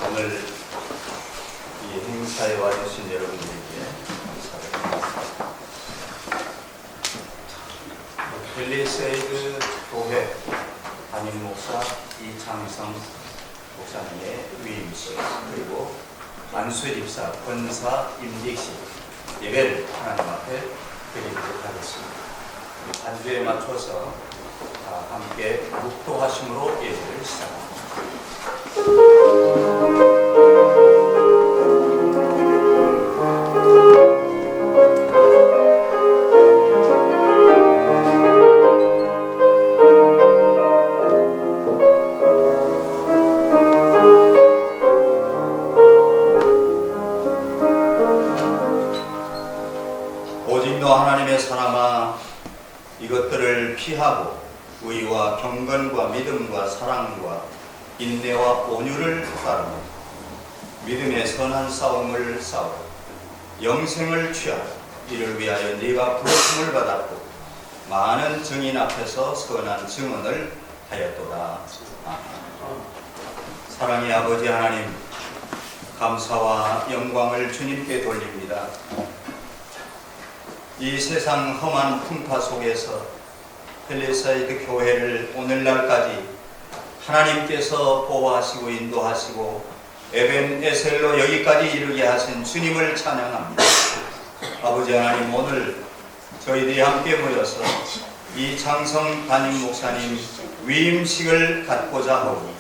오늘 이 행사에 와주신 여러분들에게 감사를 드립니다. 펠리세이드 교회 담임 목사 이창성 목사님의 위임식, 그리고 안수 집사 권사 임직식 예배를 하나님 앞에 드리도록 하겠습니다. 반주에 맞춰서 함께 묵도하심으로 예배를 시작합니다. 오직 너 하나님의 사람아, 이것들을 피하고 의와 경건과 믿음과 사랑과 인내와 온유를 따르며 믿음의 선한 싸움을 싸우라. 영생을 취하라. 이를 위하여 네가 부르심을 받았고 많은 증인 앞에서 선한 증언을 하였도다. 사랑의 아버지 하나님, 감사와 영광을 주님께 돌립니다. 이 세상 험한 풍파 속에서 펠리세이드 교회를 오늘날까지 하나님께서 보호하시고 인도하시고 에벤에셀로 여기까지 이르게 하신 주님을 찬양합니다. 아버지 하나님, 오늘 저희들이 함께 모여서 이 창성 담임 목사님 위임식을 갖고자 하고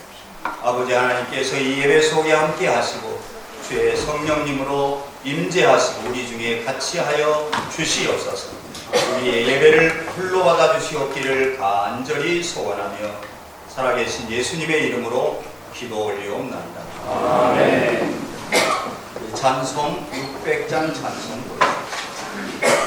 아버지 하나님께서 이 예배 속에 함께 하시고 주의 성령님으로 임재하시고 우리 중에 같이 하여 주시옵소서. 우리의 예배를 홀로 받아 주시옵기를 간절히 소원하며 살아계신 예수님의 이름으로 기도 올리옵나이다. 아멘. 찬송 600장 찬송 보겠습니다.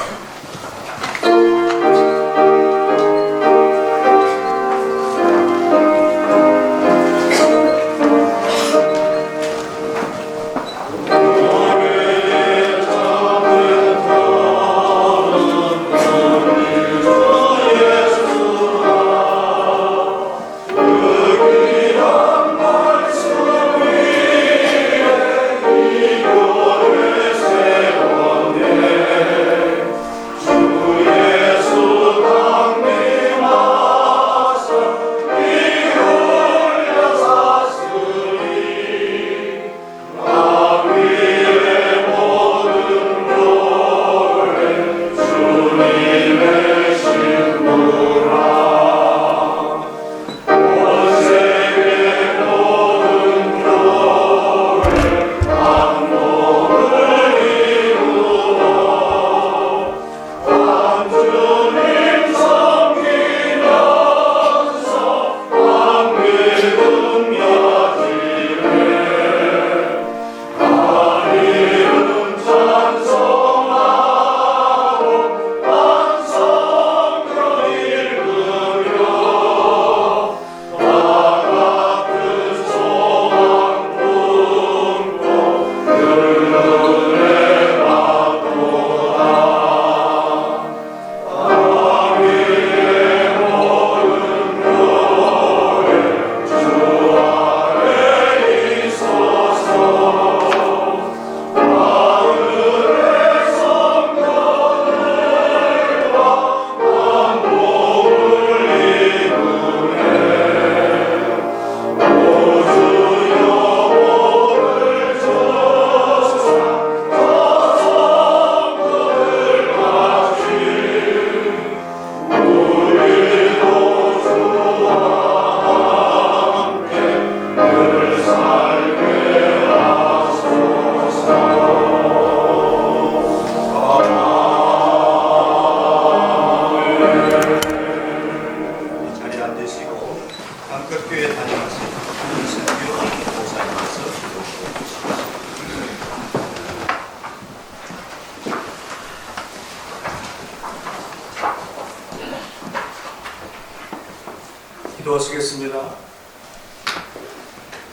기도하시겠습니다.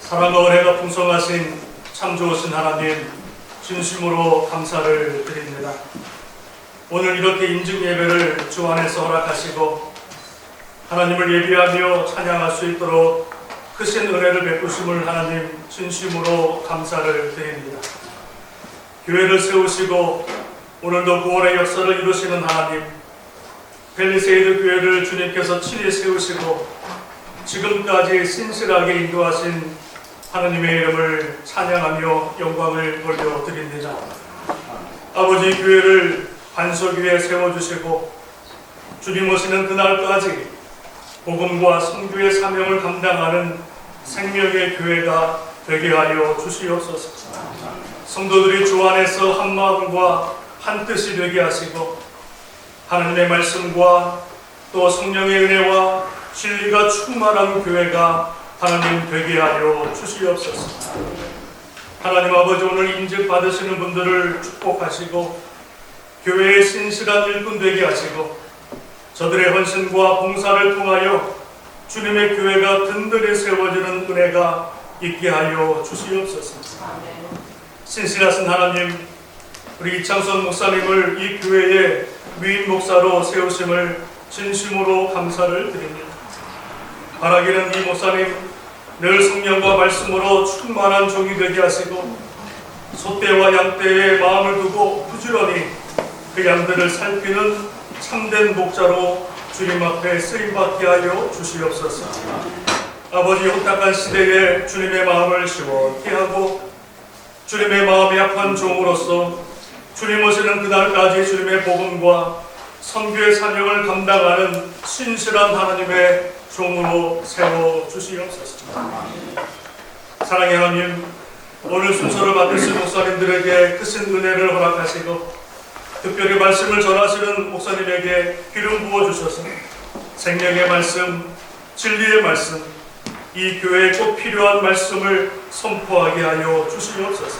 사랑과 은혜가 풍성하신 참 좋으신 하나님, 진심으로 감사를 드립니다. 오늘 이렇게 인증 예배를 주 안에서 허락하시고 하나님을 예비하며 찬양할 수 있도록 크신 은혜를 베푸심을 하나님 진심으로 감사를 드립니다. 교회를 세우시고 오늘도 구원의 역사를 이루시는 하나님, 벨리세이드 교회를 주님께서 친히 세우시고 지금까지 신실하게 인도하신 하나님의 이름을 찬양하며 영광을 돌려드립니다. 아버지, 교회를 반석 위에 세워주시고 주님 오시는 그날까지 복음과 선교의 사명을 감당하는 생명의 교회가 되게 하여 주시옵소서. 성도들이 주 안에서 한 마음과 한 뜻이 되게 하시고 하나님의 말씀과 또 성령의 은혜와 진리가 충만한 교회가 하나님 되게 하여 주시옵소서. 하나님 아버지, 오늘 임직 받으시는 분들을 축복하시고 교회의 신실한 일꾼 되게 하시고 저들의 헌신과 봉사를 통하여 주님의 교회가 든든히 세워지는 은혜가 있게 하여 주시옵소서. 신실하신 하나님, 우리 이창선 목사님을 이 교회의 위임 목사로 세우심을 진심으로 감사를 드립니다. 바라기는 이 목사님 늘 성령과 말씀으로 충만한 종이 되게 하시고 소떼와 양떼의 마음을 두고 부지런히 그 양들을 살피는 참된 목자로 주님 앞에 쓰임받게 하여 주시옵소서. 아버지, 혼탁한 시대에 주님의 마음을 시원케 하고 주님의 마음이 약한 종으로서 주님 오시는 그날까지 주님의 복음과 선교의 사명을 감당하는 신실한 하나님의 종으로 세워주시옵소서. 사랑의 하나님, 오늘 순서를 맡으신 목사님들에게 크신 은혜를 허락하시고 특별히 말씀을 전하시는 목사님에게 기름 부어주셔서 생명의 말씀, 진리의 말씀, 이 교회에 꼭 필요한 말씀을 선포하게 하여 주시옵소서.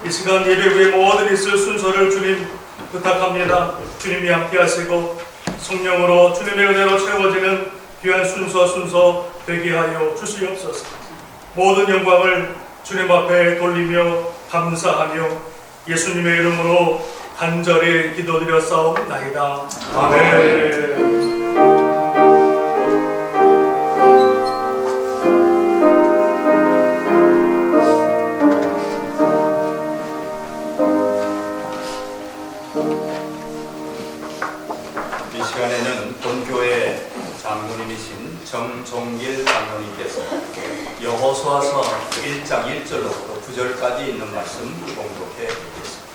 이 시간 예배 후에 모든 있을 순서를 주님 부탁합니다. 주님이 함께 하시고 성령으로 주님의 은혜로 채워지는 귀한 순서 되게 하여 주시옵소서. 모든 영광을 주님 앞에 돌리며 감사하며 예수님의 이름으로 간절히 기도드려 싸움나이다. 아멘. 이 시간에는 본교회 장로님이신 정종길 장로님께서 여호수아서 1장 1절로부터 9절까지 있는 말씀 봉독해 드리겠습니다.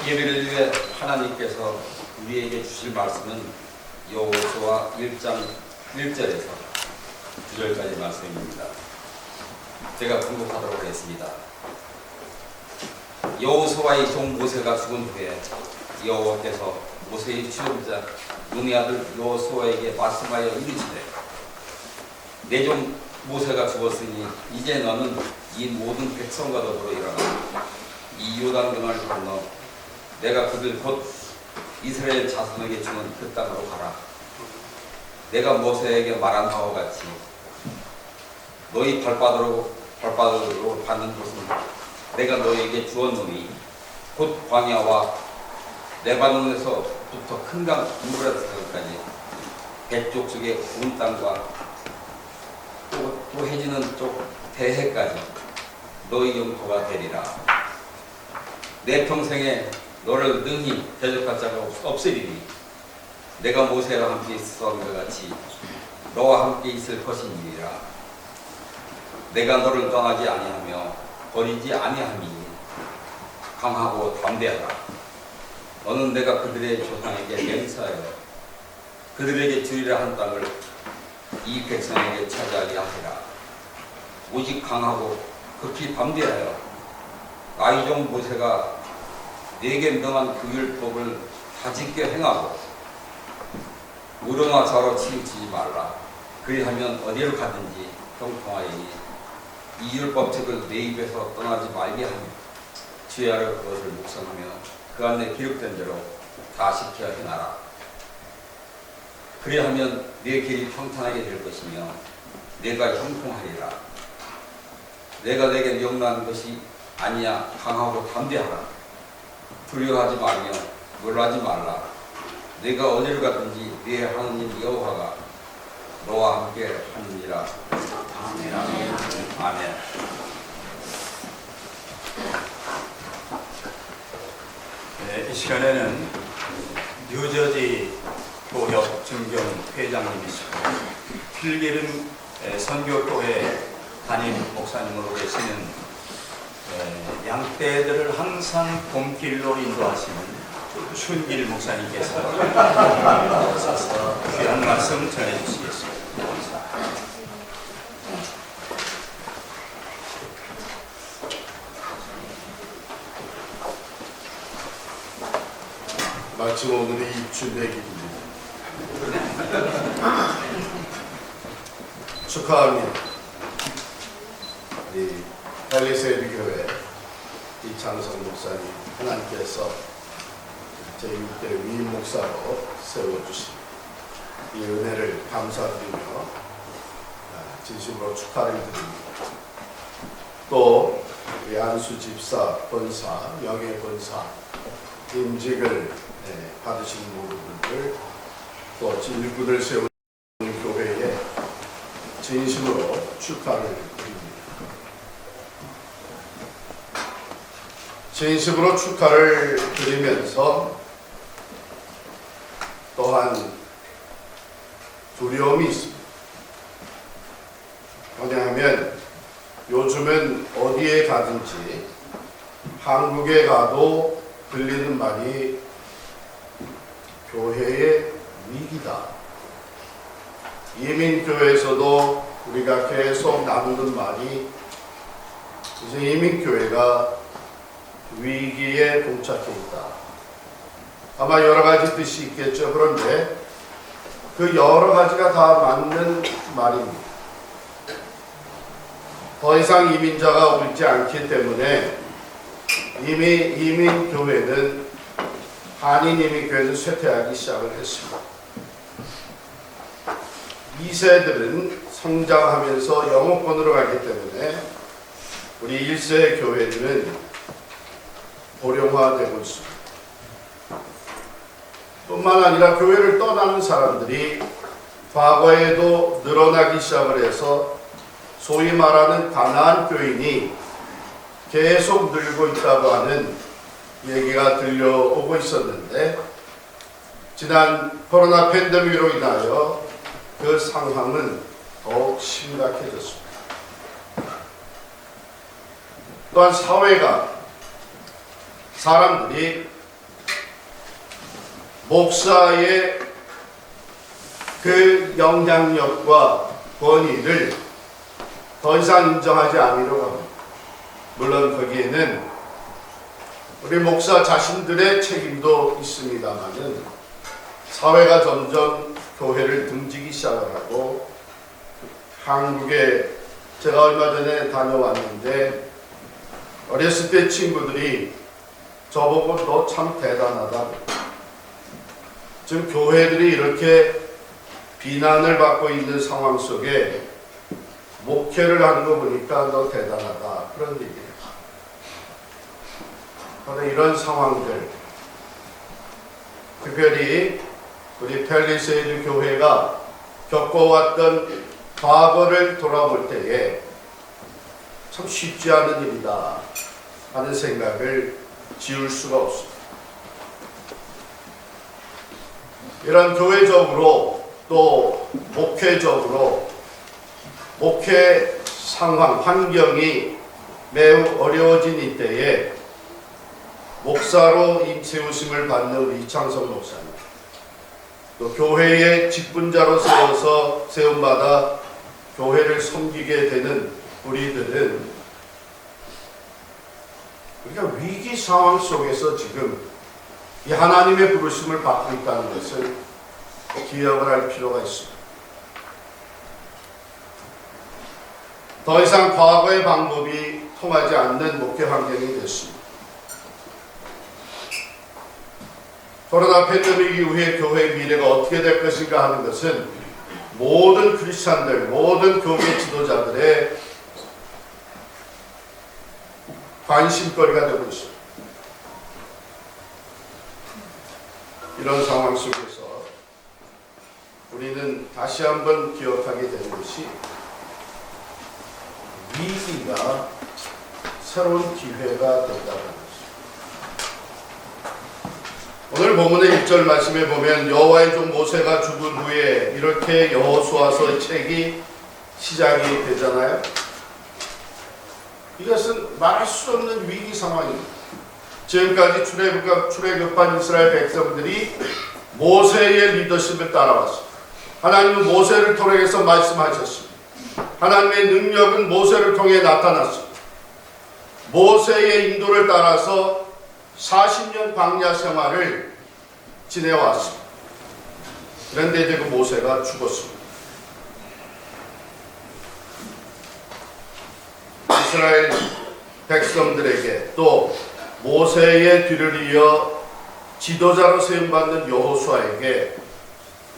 예배를 위해 하나님께서 우리에게 주실 말씀은 여호수아 1장 1절에서 9절까지 말씀입니다. 제가 봉독하도록 하겠습니다. 여호수아의 종 모세가 죽은 후에 여호와께서 모세의 취업자 눈의 아들 여호수아에게 말씀하여 이르시되, 내 종 모세가 죽었으니 이제 너는 이 모든 백성과 더불어 일어나 이 요단강을 건너 내가 그들 곧 이스라엘 자손에게 주는 그 땅으로 가라. 내가 모세에게 말한 바와 같이 너희 발바닥으로 받는 곳은 내가 너희에게 주었노니 곧 광야와 레바논에서부터 큰 강 유브라트강까지 백쪽 쪽의 온 땅과 또 해지는 쪽 대해까지 너희 영토가 되리라. 내 평생에 너를 능히 대적할 자가 없으리니 내가 모세와 함께 있었던 것 같이 너와 함께 있을 것이니라. 내가 너를 떠나지 아니하며 버리지 아니함이니 강하고 담대하라. 너는 내가 그들의 조상에게 맹세하여 그들에게 주리라 한 땅을 이 백성에게 차지하게 하리라. 오직 강하고 극히 담대하여 나의 종 모세가 내게 명한 그 율법을 다짓게 행하고 우러나 좌로 치우치지 말라. 그리하면 어디로 가든지 형통하리니 이 율법책을 내 입에서 떠나지 말게 하며 주야로 그것을 묵상하며 그 안에 기록된 대로 다 지켜 행하라. 그리하면 내 길이 평탄하게 될 것이며 내가 형통하리라. 내가 내게 명난 것이 아니야 강하고 담대하라. 두려워하지 말며 놀라지 말라. 내가 어디를 가든지 네 하느님 여호와가 너와 함께 하느니라. 아멘. 아멘. 네, 이 시간에는 뉴저지 교협 증경 회장님이시고 필기름 선교교회 담임 목사님으로 계시는 양떼들을 항상 봄길로 인도하시는 춘길 목사님께서 오셔서 귀한 말씀 전해주시겠습니다. 마침 오늘이 입주 내일입니다. 축하합니다. 이 헬리세이드 교회 이창성 목사님 하나님께서 제6대 위임 목사로 세워주신 이 은혜를 감사드리며 진심으로 축하를 드립니다. 또 우리 안수 집사, 권사, 영예 권사 임직을 받으신 모든 분들, 또 일꾼을 세우는 교회에 진심으로 축하를 드립니다. 진심으로 축하를 드리면서 또한 두려움이 있습니다. 왜냐하면 요즘은 어디에 가든지 한국에 가도 들리는 말이 교회의 위기다. 이민교회에서도 우리가 계속 나누는 말이 이제 이민교회가 위기에 봉착해 있다. 아마 여러 가지 뜻이 있겠죠. 그런데 그 여러 가지가 다 맞는 말입니다. 더 이상 이민자가 오지 않기 때문에 이미 이민교회는 한인 이민교회는 쇠퇴하기 시작을 했습니다. 2세들은 성장하면서 영어권으로 가기 때문에 우리 1세 교회는 고령화되고 있습니다. 뿐만 아니라 교회를 떠나는 사람들이 과거에도 늘어나기 시작을 해서 소위 말하는 가나안 교인이 계속 늘고 있다고 하는 얘기가 들려오고 있었는데 지난 코로나 팬데믹으로 인하여 그 상황은 더욱 심각해졌습니다. 또한 사회가 사람들이 목사의 그 영향력과 권위를 더 이상 인정하지 않으려고 합니다. 물론 거기에는 우리 목사 자신들의 책임도 있습니다만은 사회가 점점 교회를 등지기 시작을 하고 한국에 제가 얼마 전에 다녀왔는데 어렸을 때 친구들이 저보고 너 참 대단하다. 지금 교회들이 이렇게 비난을 받고 있는 상황 속에 목회를 하는 거 보니까 너 대단하다. 그런 얘기예요. 그런데 이런 상황들, 특별히 우리 팰리세이드 교회가 겪어왔던 과거를 돌아볼 때에 참 쉽지 않은 일이다 하는 생각을 지울 수가 없습니다. 이런 교회적으로 또 목회적으로 목회 상황, 환경이 매우 어려워진 이때에 목사로 임세우심을 받는 우리 이창성 목사님, 또 교회의 직분자로 세움받아 교회를 섬기게 되는 우리들은 우리가 위기 상황 속에서 지금 이 하나님의 부르심을 받고 있다는 것을 기억을 할 필요가 있습니다. 더 이상 과거의 방법이 통하지 않는 목회 환경이 됐습니다. 코로나 팬데믹 이후에 교회의 미래가 어떻게 될 것인가 하는 것은 모든 크리스찬들, 모든 교회 지도자들의 관심거리가 되고 있습니다. 이런 상황 속에서 우리는 다시 한번 기억하게 되는 것이 위기가 새로운 기회가 된다는 것입니다. 오늘 본문의 1절 말씀에 보면 여호와의 종 모세가 죽은 후에 이렇게 여호수아서 책이 시작이 되잖아요. 이것은 말할 수 없는 위기 상황입니다. 지금까지 출애굽한 이스라엘 백성들이 모세의 리더십을 따라왔습니다. 하나님은 모세를 통해서 말씀하셨습니다. 하나님의 능력은 모세를 통해 나타났습니다. 모세의 인도를 따라서 40년 광야 생활을 지내왔습니다. 그런데 이제 그 모세가 죽었습니다. 이스라엘 백성들에게 또 모세의 뒤를 이어 지도자로 세움받는 여호수아에게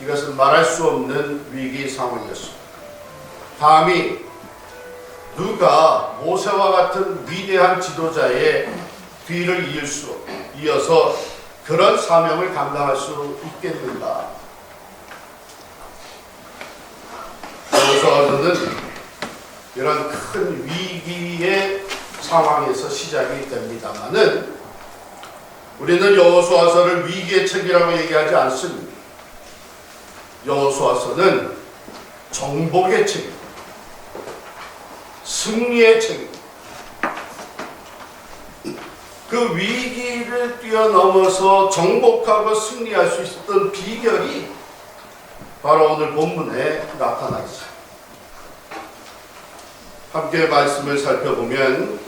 이것은 말할 수 없는 위기 상황이었습니다. 감히 누가 모세와 같은 위대한 지도자의 뒤를 이어서 그런 사명을 감당할 수 있겠는가? 여호수아는 이런 큰 위기의 상황에서 시작이 됩니다만은 우리는 여호수아서를 위기의 책이라고 얘기하지 않습니다. 여호수아서는 정복의 책입니다. 승리의 책입니다. 그 위기를 뛰어넘어서 정복하고 승리할 수 있었던 비결이 바로 오늘 본문에 나타나 있습니다. 함께 말씀을 살펴보면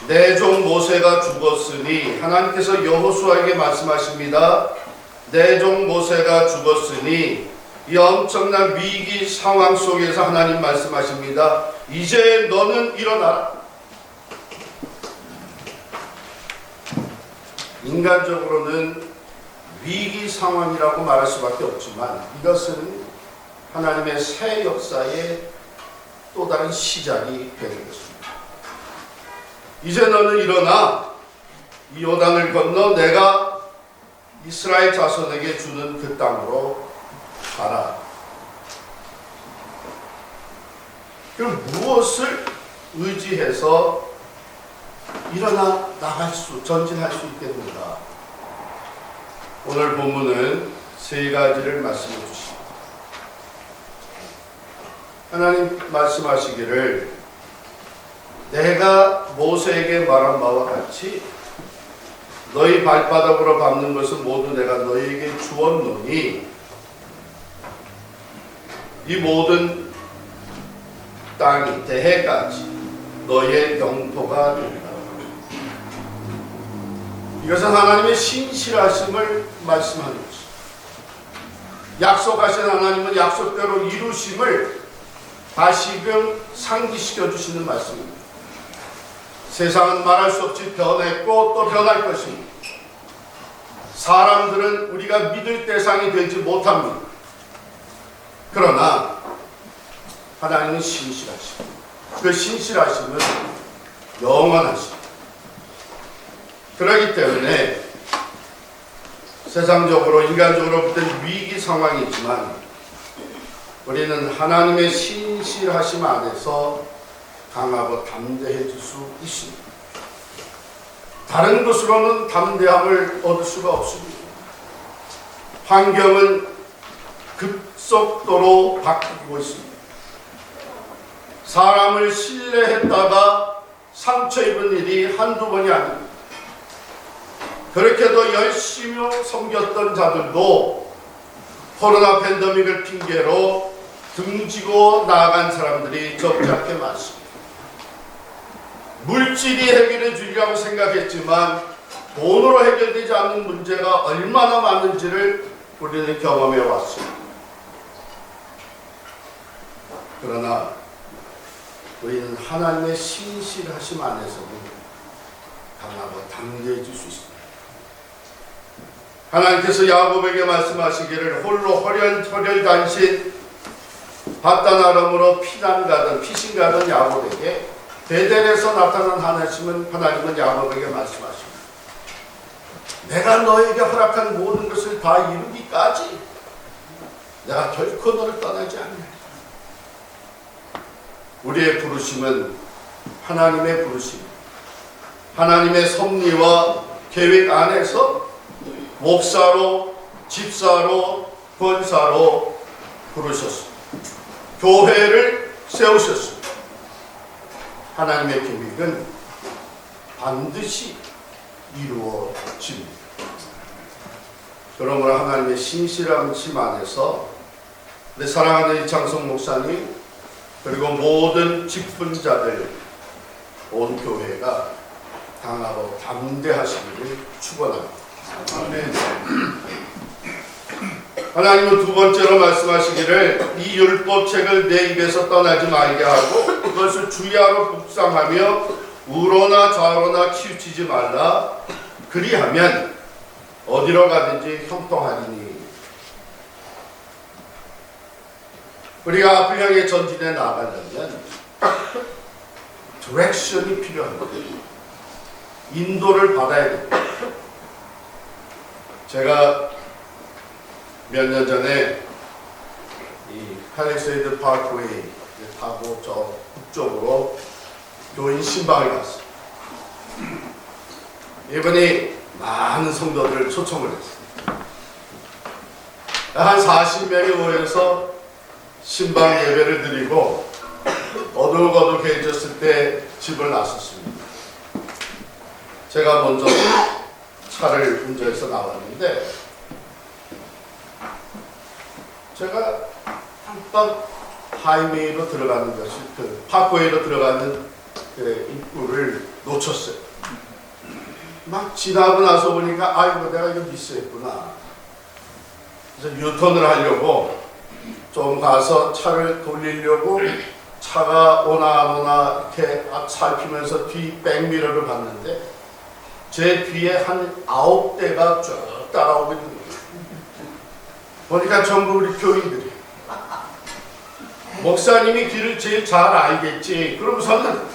내 종 모세가 죽었으니 하나님께서 여호수아에게 말씀하십니다. 내 종 모세가 죽었으니 이 엄청난 위기 상황 속에서 하나님 말씀하십니다. 이제 너는 일어나라. 인간적으로는 위기 상황이라고 말할 수밖에 없지만 이것은 하나님의 새 역사의 또 다른 시작이 되는 것입니다. 이제 너는 일어나 이 요단을 건너 내가 이스라엘 자손에게 주는 그 땅으로 가라. 그럼 무엇을 의지해서 일어나 전진할 수 있겠는가? 오늘 본문은 세 가지를 말씀해 주십니다. 하나님 말씀하시기를 내가 모세에게 말한 바와 같이 너희 발바닥으로 밟는 것은 모두 내가 너희에게 주었노니 이 모든 땅이 대해까지 너희의 영토가 된다. 이것은 하나님의 신실하심을 말씀하는 것입니다. 약속하신 하나님은 약속대로 이루심을 다시금 상기시켜 주시는 말씀입니다. 세상은 말할 수 없이 변했고 또 변할 것입니다. 사람들은 우리가 믿을 대상이 되지 못합니다. 그러나 하나님은 신실하십니다. 그 신실하심은 영원하십니다. 그렇기 때문에 세상적으로 인간적으로 붙은 위기 상황이지만 우리는 하나님의 신실하심 안에서 강하고 담대해질 수 있습니다. 다른 것으로는 담대함을 얻을 수가 없습니다. 환경은 급속도로 바뀌고 있습니다. 사람을 신뢰했다가 상처 입은 일이 한두 번이 아닙니다. 그렇게도 열심히 섬겼던 자들도 코로나 팬데믹을 핑계로 등지고 나아간 사람들이 적잖게 많습니다. 물질이 해결해 주리라고 생각했지만 돈으로 해결되지 않는 문제가 얼마나 많은지를 우리는 경험해 왔습니다. 그러나 우리는 하나님의 신실하심 안에서는 강하고 담대해질 수 있습니다. 하나님께서 야곱에게 말씀하시기를 홀로 헐혈단신 바단 아람으로 피신가던 야곱에게 베델에서 나타난 하나님은 야곱에게 말씀하십니다. 내가 너에게 허락한 모든 것을 다 이루기까지 내가 결코 너를 떠나지 않네. 우리의 부르심은 하나님의 부르심, 하나님의 섭리와 계획 안에서 목사로, 집사로, 권사로 부르셨습니다. 교회를 세우셨습니다. 하나님의 계획은 반드시 이루어집니다. 그러므로 하나님의 신실한 심 안에서 우리 사랑하는 이창성 목사님 그리고 모든 직분자들 온 교회가 강하고 담대하시기를 축원합니다. 아멘. 하나님은 두 번째로 말씀하시기를 이 율법책을 내 입에서 떠나지 말게 하고 그것을 주야로 묵상하며 우로나 좌로나 치우치지 말라. 그리하면 어디로 가든지 형통하리니. 우리가 앞을 향해 전진해 나가려면 디렉션이 필요합니다. 인도를 받아야 됩니다. 제가 몇 년 전에 이 팔리세이드 파크웨이 타고 저 북쪽으로 교인 신방을 갔어요. 이분이 많은 성도들을 초청을 했어요. 한 40명이 모여서 신방 예배를 드리고 어둑어둑해졌을 때 집을 나섰습니다. 제가 먼저 차를 운전해서 나왔는데 제가 한번 하이웨이로 들어가는 것이 그 파크웨이로 들어가는 그 입구를 놓쳤어요. 막 지나고 나서 보니까 아이고 내가 이거 미스했구나. 그래서 유턴을 하려고 좀 가서 차를 돌리려고 차가 오나 안 오나 이렇게 살피면서 뒤 백미러를 봤는데 제 뒤에 한 9대가 쭉 따라오고 있는 거예요. 보니까 전부 우리 교인들이. 목사님이 길을 제일 잘 알겠지. 그러고서는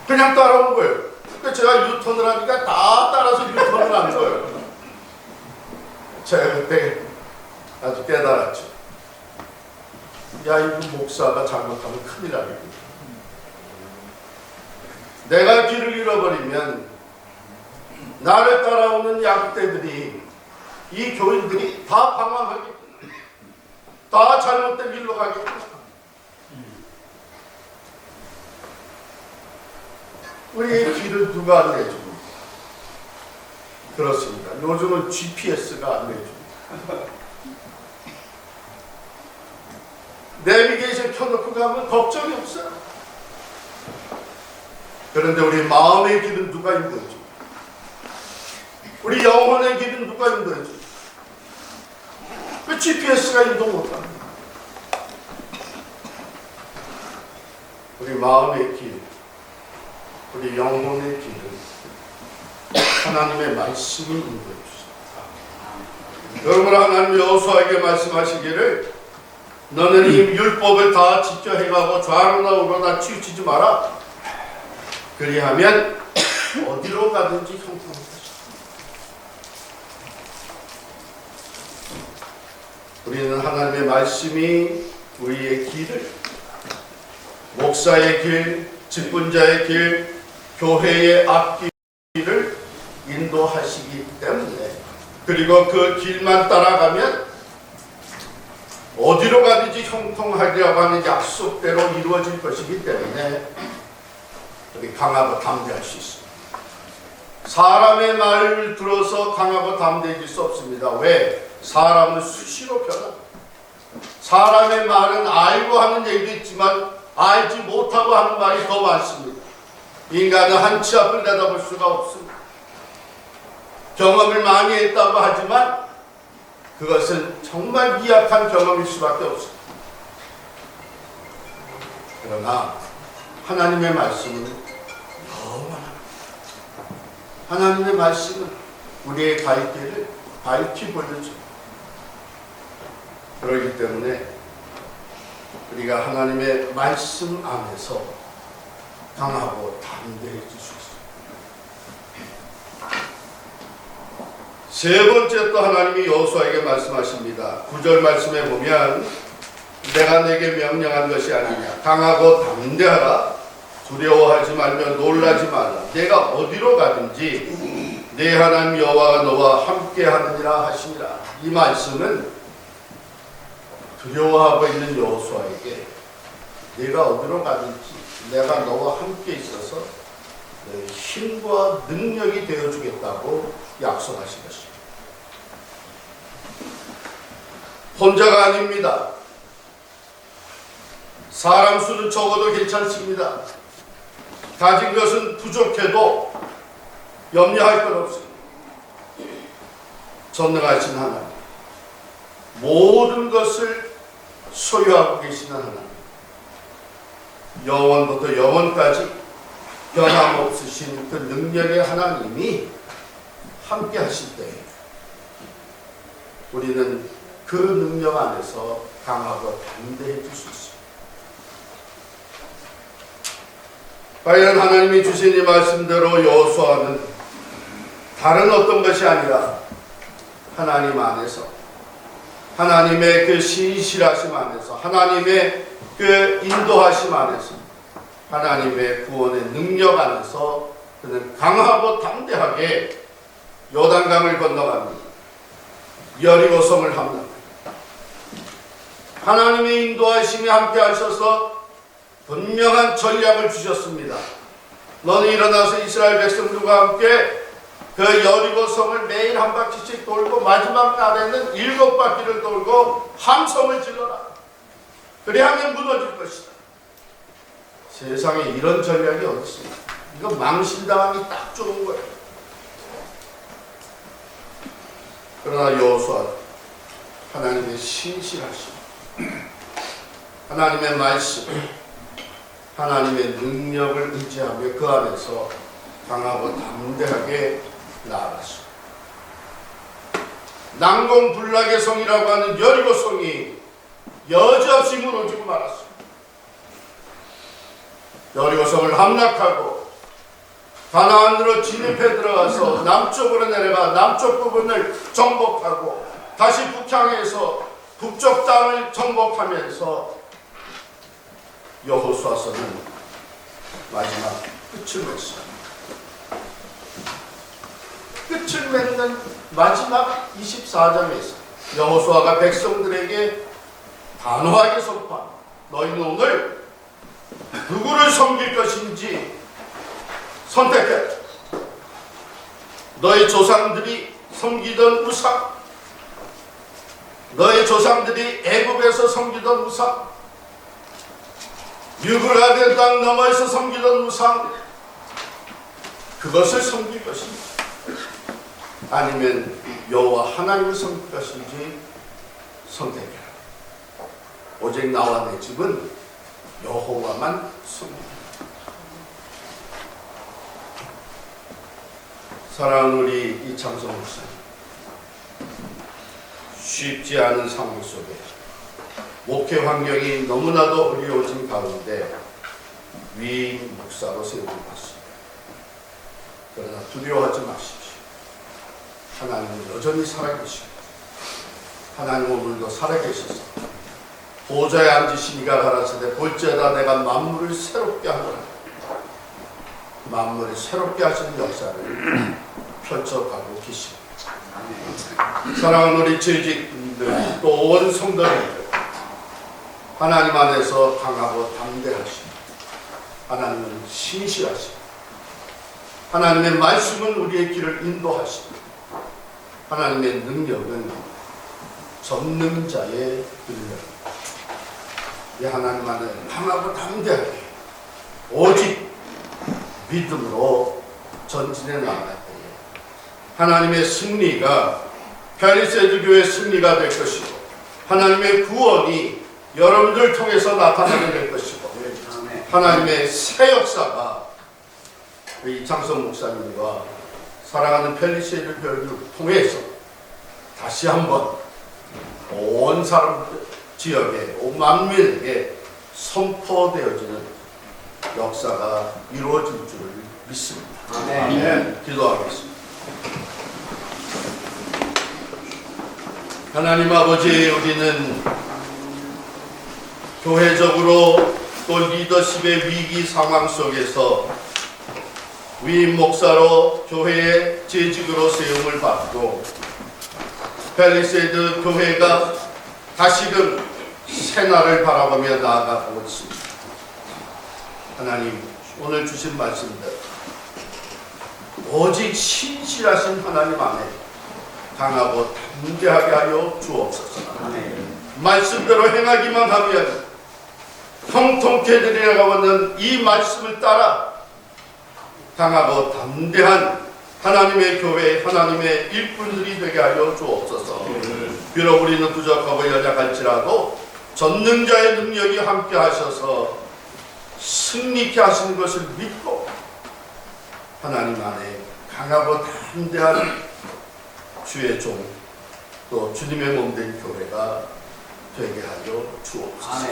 그냥 따라온 거예요. 그러니까 제가 유턴을 하니까 다 따라서 유턴을 한 거예요. 제가 그때 아주 깨달았죠. 야, 이 목사가 잘못하면 큰일 나겠구나. 내가 길을 잃어버리면 나를 따라오는 양떼들이 이 교인들이 다 방황하겠구나. 다 잘못된 길로 가겠구나. 우리의 길을 누가 안내줍니까? 그렇습니다. 요즘은 GPS가 안내줍니다. 내비게이션 켜놓고 가면 걱정이 없어요. 그런데 우리 마음의 길은 누가 인도해줍니까? 우리 영혼의 길은 누가 인도해줍니까? 왜 GPS가 인도 못합니까? 우리 마음의 길, 우리 영혼의 길은 하나님의 말씀이 인도해 주십니다. 여러분, 하나님 여호수아에게 말씀하시기를 너는 이 율법을 다 지켜 행하고 좌로나 우로나 치우치지 마라. 그리하면 어디로 가든지 형통할 것이다. 우리는 하나님의 말씀이 우리의 길을, 목사의 길, 직분자의 길, 교회의 앞길을 인도하시기 때문에, 그리고 그 길만 따라가면 어디로 가든지 형통하리라고 하는 약속대로 이루어질 것이기 때문에 우리 강하고 담대할 수 있습니다. 사람의 말을 들어서 강하고 담대해질 수 없습니다. 왜? 사람은 수시로 변합니다. 사람의 말은 알고 하는 얘기도 있지만 알지 못하고 하는 말이 더 많습니다. 인간은 한 치 앞을 내다볼 수가 없습니다. 경험을 많이 했다고 하지만 그것은 정말 미약한 경험일 수밖에 없습니다. 그러나 하나님의 말씀은 영원합니다. 하나님의 말씀은 우리의 갈 길을 밝히 보여줍니다. 그렇기 때문에 우리가 하나님의 말씀 안에서 강하고 담대해질 수 있습니다. 세 번째 또 하나님이 여호수아에게 말씀하십니다. 9절 말씀에 보면 내가 내게 명령한 것이 아니냐. 강하고 담대하라. 두려워하지 말며 놀라지 말라. 내가 어디로 가든지 내 하나님 여호와가 너와 함께 하느니라 하시니라. 이 말씀은 두려워하고 있는 여호수아에게 내가 어디로 가든지 내가 너와 함께 있어서 너의 힘과 능력이 되어주겠다고 약속하신 것입니다. 혼자가 아닙니다. 사람 수는 적어도 괜찮습니다. 가진 것은 부족해도 염려할 것 없습니다. 전능하신 하나님, 모든 것을 소유하고 계시는 하나님, 영원부터 영원까지 변함없으신 그 능력의 하나님이 함께 하실 때 우리는 그 능력 안에서 강하고 담대해질 수 있습니다. 과연 하나님이 주신 이 말씀대로 여호수아는 다른 어떤 것이 아니라 하나님 안에서, 하나님의 그 신실하심 안에서, 하나님의 그 인도하심 안에서, 하나님의 구원의 능력 안에서 그는 강하고 담대하게 요단강을 건너갑니다. 여리고성을 합니다. 하나님의 인도하심이 함께 하셔서 분명한 전략을 주셨습니다. 너는 일어나서 이스라엘 백성들과 함께 그 여리고성을 매일 한 바퀴씩 돌고 마지막 날에는 7바퀴를 돌고 함성을 질러라. 그래야만 무너질 것이다. 세상에 이런 전략이 어디 있습니까? 이거 망신당하기 딱 좋은 거예요. 그러나 여호수아 하나님의 신실하심, 하나님의 말씀, 하나님의 능력을 의지하며 그 안에서 강하고 담대하게 나아갔습니다. 난공불락의 성이라고 하는 여리고성이 여지없이 무너지고 말았습니다. 여리고성을 함락하고 가나안으로 진입해 들어가서 남쪽으로 내려가 남쪽 부분을 정복하고 다시 북향해서 북쪽 땅을 정복하면서 여호수아서는 마지막 끝을 맺습니다. 끝을 맺는 마지막 24장에서 여호수아가 백성들에게 단호하게 선포합니다. 너희는 오늘 누구를 섬길 것인지 선택해. 너희 조상들이 섬기던 우상, 너희 조상들이 애굽에서 섬기던 우상, 유브라데 땅 너머에서 섬기던 우상, 그것을 섬길 것인지 아니면 여호와 하나님을 섬길 것인지 선택해라. 오직 나와 내 집은 여호와만 섬기라. 사랑하는 우리 이창성 목사님, 쉽지 않은 상황 속에 목회 환경이 너무나도 어려워진 가운데 위인 목사로 세워졌습니다. 그러나 두려워하지 마십시오. 하나님은 여전히 살아계시고 하나님 오늘도 살아계셔서 보좌에 앉으신 이가 가라사대 볼지어다 내가 만물을 새롭게 하노라. 만물을 새롭게 하시는 역사를 펼쳐가고 계십니다. 사랑하는 우리 재직분들 또 온 성도님들, 하나님 안에서 강하고 담대하시고 하나님은 신실하시고 하나님의 말씀은 우리의 길을 인도하시고 하나님의 능력은 전능자의 능력입니다. 이 하나님 안에 강하고 담대하게 오직 믿음으로 전진해 나갈 때에 하나님의 승리가 페리세드 교회의 승리가 될 것이고 하나님의 구원이 여러분들 통해서 나타나게 될 것이고 하나님의 새 역사가 이창성 목사님과 사랑하는 페리세드 교회를 통해서 다시 한번 온 사람들 지역에 온 만민에게 선포되어지는 역사가 이루어질 줄을 믿습니다. 아멘. 기도하겠습니다. 하나님 아버지, 우리는 교회적으로 또 리더십의 위기 상황 속에서 위임 목사로 교회의 재직으로 세움을 받고 펠리세이드 교회가 다시금 새날을 바라보며 나아가고 있습니다. 하나님, 오늘 주신 말씀대로 오직 신실하신 하나님 안에 강하고 담대하게 하여 주옵소서. 말씀대로 행하기만 하면 형통케 드려가는 이 말씀을 따라 강하고 담대한 하나님의 교회, 하나님의 일꾼들이 되게 하여 주옵소서. 비록 우리는 부족하고 연약할지라도 전능자의 능력이 함께 하셔서 승리케 하시는 것을 믿고 하나님 안에 강하고 담대한 주의 종, 또 주님의 몸된 교회가 되게 하여 주옵소서.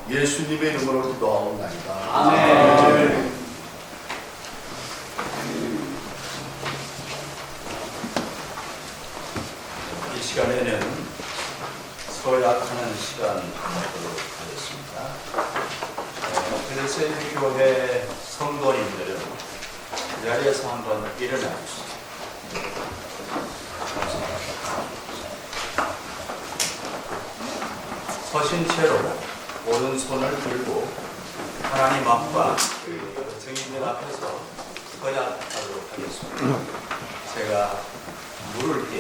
예수님의 이름으로 기도하옵나이다. 아멘. 이 시간에는 서약하는 시간 갖도록 하겠습니다. 펠리세이드 교회 성도님들은 그 자리에서 한번 일어나 주시죠. 서신 채로 오른손을 들고 하나님 앞과 증인들 앞에서 서약하도록 하겠습니다. 제가 물을 때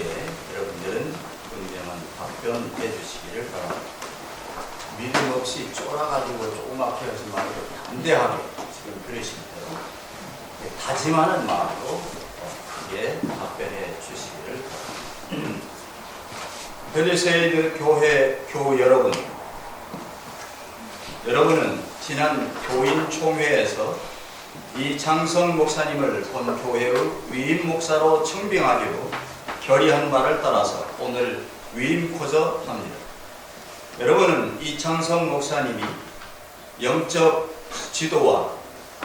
여러분들은 분명한 답변해 주시기를 바랍니다. 믿음 없이 쫄아가지고 조그맣게 하지 말고 담대하게 지금 그러신 대로 다짐하는 마음으로 크게 답변해 주시기를 바랍니다. 펠리세이드 교회 교우 여러분은 지난 교인 총회에서 이창성 목사님을 본 교회의 위임 목사로 청빙하기로 결의한 바를 따라서 오늘 위임코저 합니다. 여러분은 이창성 목사님이 영적 지도와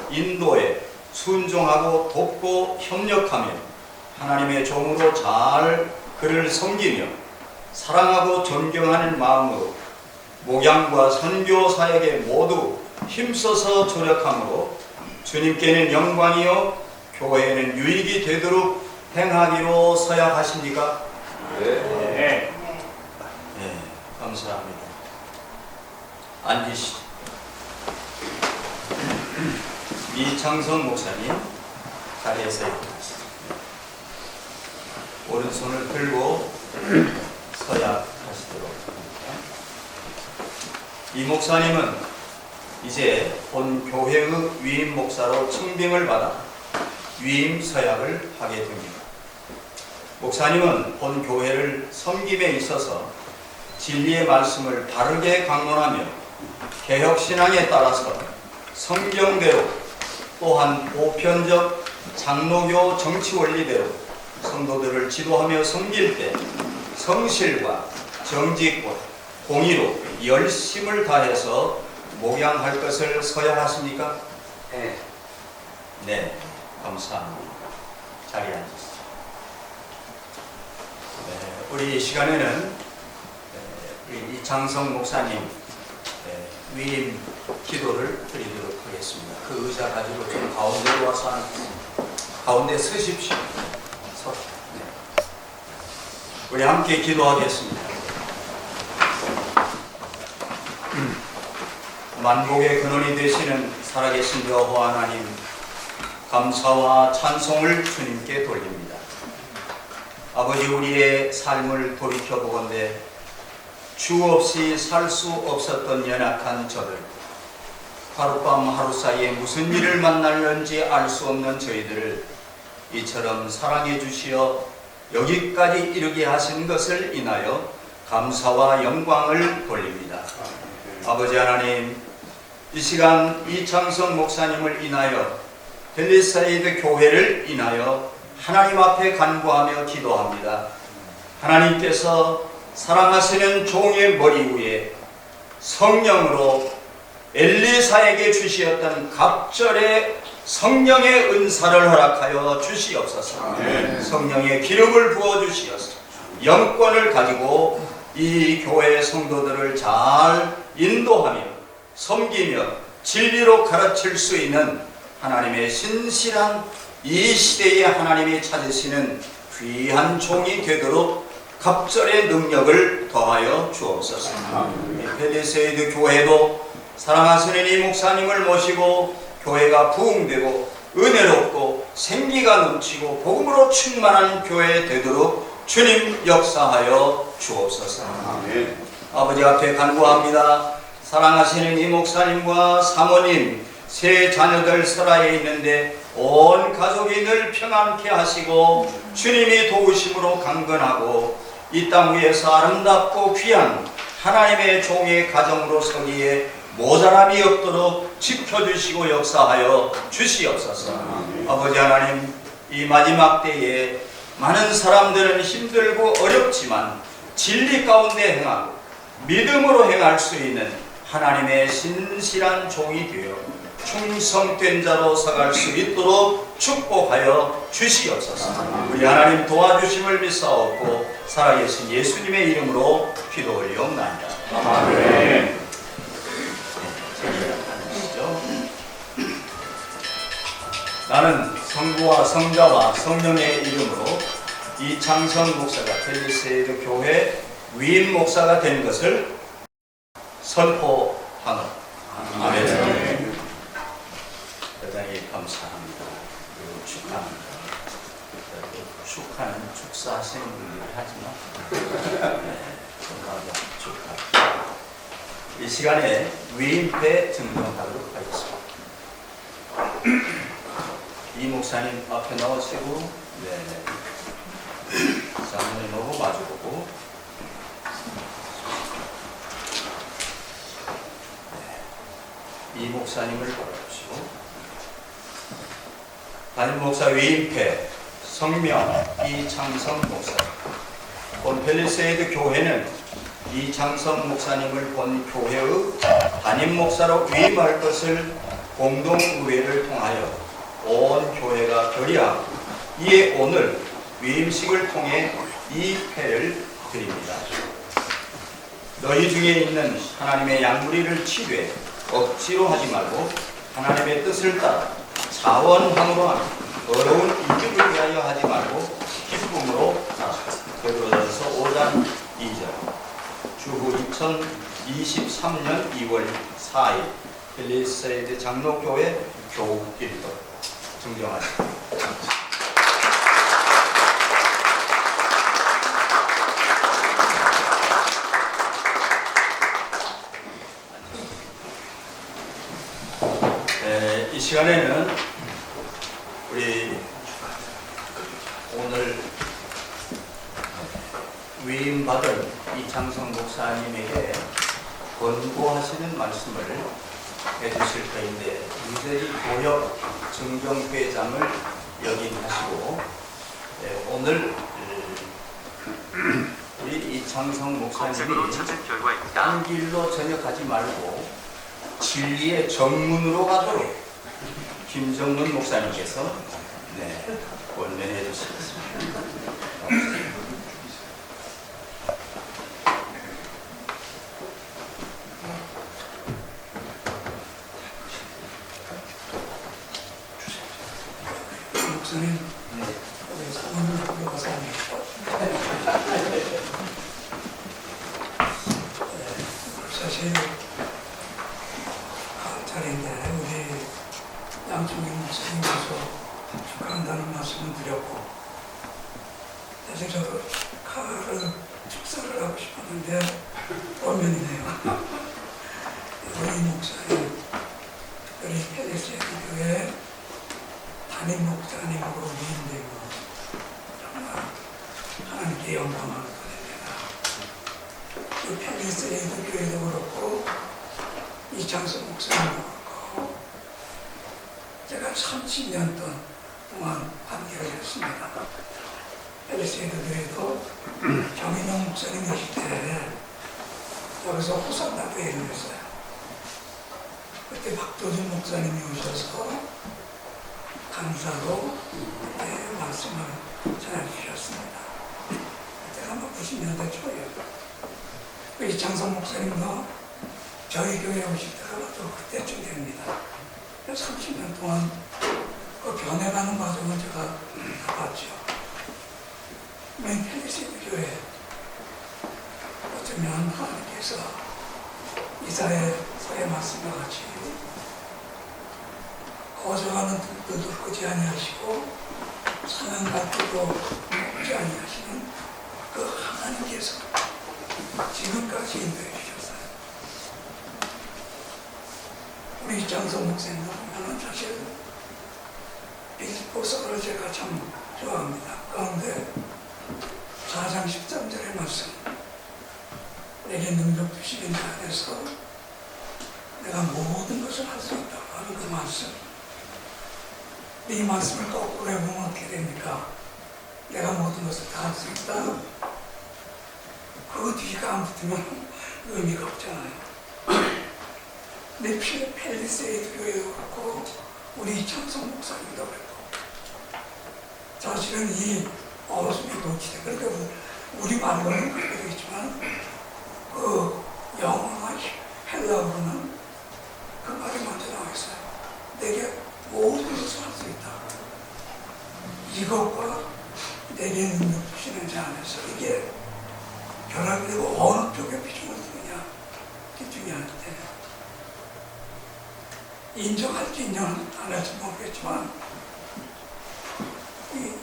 인도에 순종하고 돕고 협력하며 하나님의 종으로 잘 그를 섬기며 사랑하고 존경하는 마음으로 목양과 선교 사역에 모두 힘써서 조력함으로 주님께는 영광이요 교회에는 유익이 되도록 행하기로 서약하십니까? 네. 네, 감사합니다. 앉으시죠. 이창성 목사님 자리에서 일어나시죠. 오른손을 들고 서약하시도록 합니다. 이 목사님은 이제 본 교회의 위임 목사로 청빙을 받아 위임 서약을 하게 됩니다. 목사님은 본 교회를 섬김에 있어서 진리의 말씀을 바르게 강론하며 개혁신앙에 따라서 성경대로 또한 보편적 장로교 정치원리대로 성도들을 지도하며 섬길 때 성실과 정직과 공의로 열심을 다해서 목양할 것을 서약하십니까? 네. 네, 감사합니다. 자리에 앉으시죠. 네, 우리 이 시간에는 우리 이창성 목사님 위임 기도를 드리도록 하겠습니다. 그 의자 가지고 좀 가운데로 와서 가운데 서십시오. 네. 우리 함께 기도하겠습니다. 만복의 근원이 되시는 살아계신 여호와 하나님, 감사와 찬송을 주님께 돌립니다. 아버지, 우리의 삶을 돌이켜보건대 주 없이 살 수 없었던 연약한 저들, 하룻밤 하루 사이에 무슨 일을 만날는지 알 수 없는 저희들을 이처럼 사랑해 주시어 여기까지 이르게 하신 것을 인하여 감사와 영광을 돌립니다. 아버지 하나님, 이 시간 이창성 목사님을 인하여 펠리세이드 교회를 인하여 하나님 앞에 간구하며 기도합니다. 하나님께서 사랑하시는 종의 머리 위에 성령으로 엘리사에게 주시었던 갑절의 성령의 은사를 허락하여 주시옵소서. 성령의 기름을 부어 주시옵소서. 영권을 가지고 이 교회 성도들을 잘 인도하며 섬기며 진리로 가르칠 수 있는 하나님의 신실한 이 시대에 하나님이 찾으시는 귀한 종이 되도록 갑절의 능력을 더하여 주옵소서. 펠리세이드 교회도 사랑하시는 이 목사님을 모시고 교회가 부흥되고 은혜롭고 생기가 넘치고 복음으로 충만한 교회 되도록 주님 역사하여 주옵소서. 아버지 앞에 간구합니다. 사랑하시는 이 목사님과 사모님, 세 자녀들 설아에 있는데 온 가족이 늘 평안케 하시고 주님이 도우심으로 강건하고 이 땅 위에서 아름답고 귀한 하나님의 종의 가정으로 서기에 모자람이 없도록 지켜주시고 역사하여 주시옵소서. 아버지 하나님, 이 마지막 때에 많은 사람들은 힘들고 어렵지만 진리 가운데 행하고 믿음으로 행할 수 있는 하나님의 신실한 종이 되어 충성된 자로 서갈 수 있도록 축복하여 주시옵소서. 우리 하나님 도와주심을 믿사옵고 살아계신 예수님의 이름으로 기도 올리옵나이다. 아멘. 나는 성부와 성자와 성령의 이름으로 이창선 목사가 펠리세이드 교회 위임 목사가 된 것을 선포하노. 아멘. 대단히 감사합니다. 그리고 축하합니다. 축하는 축사하시는 분들이 하지만 축하. 이 시간에 위임패 증정하도록 하겠습니다. 이 목사님 앞에 나오시고, 사모님하고 마주보고, 이 목사님을 바라보시고, 담임 목사 위임패 성명 이창성 목사. 본 펠리세이드 교회는 이창성 목사님을 본 교회의 담임 목사로 위임할 것을 공동의회를 통하여 온 교회가 결의하고 이에 오늘 위임식을 통해 이 패를 드립니다. 너희 중에 있는 하나님의 양무리를 치되 억지로 하지 말고 하나님의 뜻을 따라 자원함으로 하며 어려운 이득을 위하여 하지 말고 기쁨으로 하라. 베드로전서 5장 2절. 주후 2023년 2월 4일 펠리세이드 장로교회 교육일도 증정하십니다. 이 시간에는 우리 오늘 위임받은 이창성 목사님에게 권고하시는 말씀을 해주실 터인데 문재리 고협 증정회장을 역임하시고 오늘 우리 이창성 목사님이 딴 길로 전역하지 말고 진리의 정문으로 가도록 김정문 목사님께서 권면해 주시겠습니다. 목사님, 사모님 감사합니다. 사실 자리인데 우리 양충경 목사님께서 축하한다는 말씀을 드렸고, 사실 저도 카를 축사를 하고 싶었는데 원면이네요. 우리 목사님, 특별히 펠리세이드 교회 담임 목사님으로 위임되고 정말 하나님께 영광을 드립니다. 이 펠리세이드 교회도 그렇고 이창성 목사님도 그렇고 제가 30년 동안 관계를 했습니다. 펠리세이드 교회도 정인영 목사님 계실 때 여기서 호산나교회를 했어요. 그때 박도준 목사님이 오셔서 강사로 말씀을 전해주셨습니다. 그때가 아마 90년대 초예요. 이창성 목사님도 저희 교회에 오실 때가 또 그때쯤 됩니다. 30년 동안 그 변해가는 과정을 제가 봤죠. 맨 펠리시드 교회 어쩌면 하나님께서 이사야서의 말씀과 같이 거저하는 들도 끄지 아니하시고 사는 갈대도 먹지 아니하시는 그 하나님께서 지금까지 인도해 주셨어요. 우리 이창성 목사님 보면은 사실 빌립보서를 제가 참 좋아합니다. 그런데 4장 13절의 말씀, 내게 능력 주시는 자 안에서 내가 모든 것을 할 수 있다고 하는 그 말씀, 이 말씀을 거꾸로 해보면 어떻게 됩니까? 내가 모든 것을 다 할 수 있다. 그 뒤가 안 붙으면 의미가 없잖아요. 내 펠리세이드 교회도 그렇고 우리 이창성 목사님도 그렇고 사실은 이 어순이 노치돼. 그러니까 우리 말로는 그렇게 되겠지만 그 영어나 헬라어로는 그 말이 먼저 나와 있어요. 내게 모든 것을 할 수 있다. 이것과 내게 능력 주시는 자 안에서 이게 결합이 되고 어느 쪽에 비중을 두느냐 이게 중요한데 인정할지 인정 안 할지 모르겠지만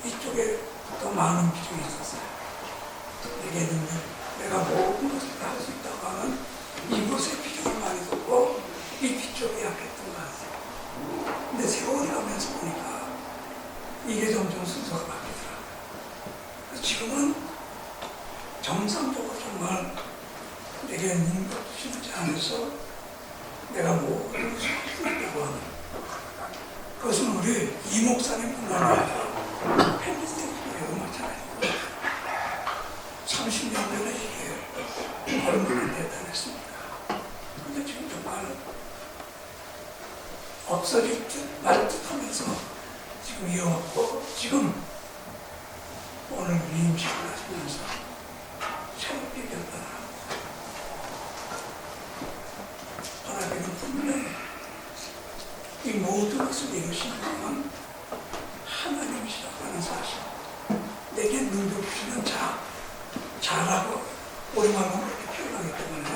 이쪽에 더 많은 비중이 있었어요. 내게 능력, 내가 모든 것을 다 할 수 있다고 하는 이곳에 비중을 많이 뒀고 이 뒤쪽에 약했던 것 같아요. 근데 세월이 가면서 보니까 이게 점점 순서가 바뀌더라고요. 지금은 정상적으로 정말 내게 능력 주시는 자 안에서 내가 모든 것을 할 수 있다고 하는 그것은 우리 이 목사님뿐만 아니라 펠리스테이도 마찬가지고 30년 전에 이게 얼마나 대단했습니까? 근데 지금 정말 없어질 듯 말 듯 하면서 지금 이어왔고 지금 오늘 위임식을 하시면서 새롭게 결단하고 하나님은 분명히 이 모든 것을 이루시는 분은 하나님이시라고 하는 사실, 내게 능력 주시는 자라고 우리말로 그렇게 표현하기 때문에